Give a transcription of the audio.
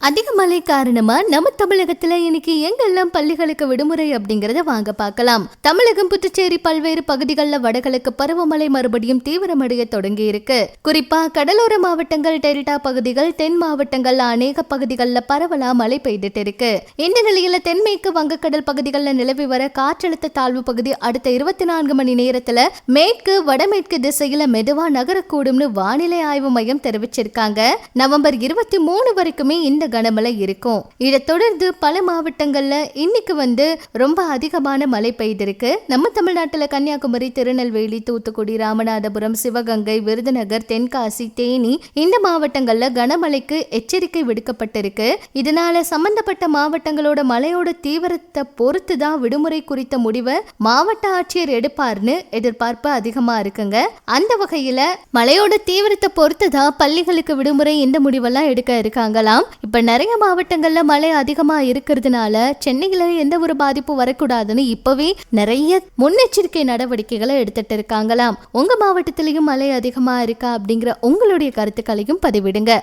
அதிக மழை காரணமா நம்ம தமிழகத்துல இன்னைக்கு எங்கெல்லாம் பள்ளிகளுக்கு விடுமுறை அப்படிங்கறத வாங்க பார்க்கலாம். தமிழகம், புதுச்சேரி பல்வேறு பகுதிகளில் வடகிழக்கு பருவமழை மறுபடியும் தீவிரமடைய தொடங்கி இருக்கு. குறிப்பா கடலோர மாவட்டங்கள், டெல்டா பகுதிகள், தென் மாவட்டங்கள் அநேக பகுதிகளில் பரவலா மழை பெய்துட்டு இருக்கு. இந்த நிலையில தென்மேற்கு வங்கக்கடல் பகுதிகளில் நிலவி வர காற்றழுத்த தாழ்வு பகுதி அடுத்த 24 மணி நேரத்துல மேற்கு வடமேற்கு திசையில மெதுவா நகரக்கூடும்னு வானிலை ஆய்வு மையம் தெரிவிச்சிருக்காங்க. நவம்பர் 23 வரைக்குமே இந்த கனமழை இருக்கும். இதை தொடர்ந்து பல மாவட்டங்கள்ல இன்னைக்கு ரொம்ப அதிகமான மழை பெய்திருக்கு. நம்ம தமிழ்நாட்டுல கன்னியாகுமரி, திருநெல்வேலி, தூத்துக்குடி, ராமநாதபுரம், சிவகங்கை, விருதுநகர், தென்காசி, தேனி இந்த மாவட்டங்கள்ல கனமழைக்கு எச்சரிக்கை விடுக்கப்பட்டிருக்கு. இதனால சம்பந்தப்பட்ட மாவட்டங்களோட மழையோட தீவிரத்தை பொறுத்துதான் விடுமுறை குறித்த முடிவை மாவட்ட ஆட்சியர் எடுப்பார்னு எதிர்பார்ப்பு அதிகமா இருக்குங்க. அந்த வகையில மழையோட தீவிரத்தை பொறுத்துதான் பள்ளிகளுக்கு விடுமுறை இந்த முடிவெல்லாம் எடுக்க இருக்காங்களாம். இப்ப நிறைய மாவட்டங்கள்ல மழை அதிகமா இருக்கிறதுனால சென்னையில எந்த ஒரு பாதிப்பு வரக்கூடாதுன்னு இப்பவே நிறைய முன்னெச்சரிக்கை நடவடிக்கைகளை எடுத்துட்டு இருக்காங்களாம். உங்க மாவட்டத்திலையும் மழை அதிகமா இருக்கா அப்படிங்கிற உங்களுடைய கருத்துக்களையும் பதிவிடுங்க.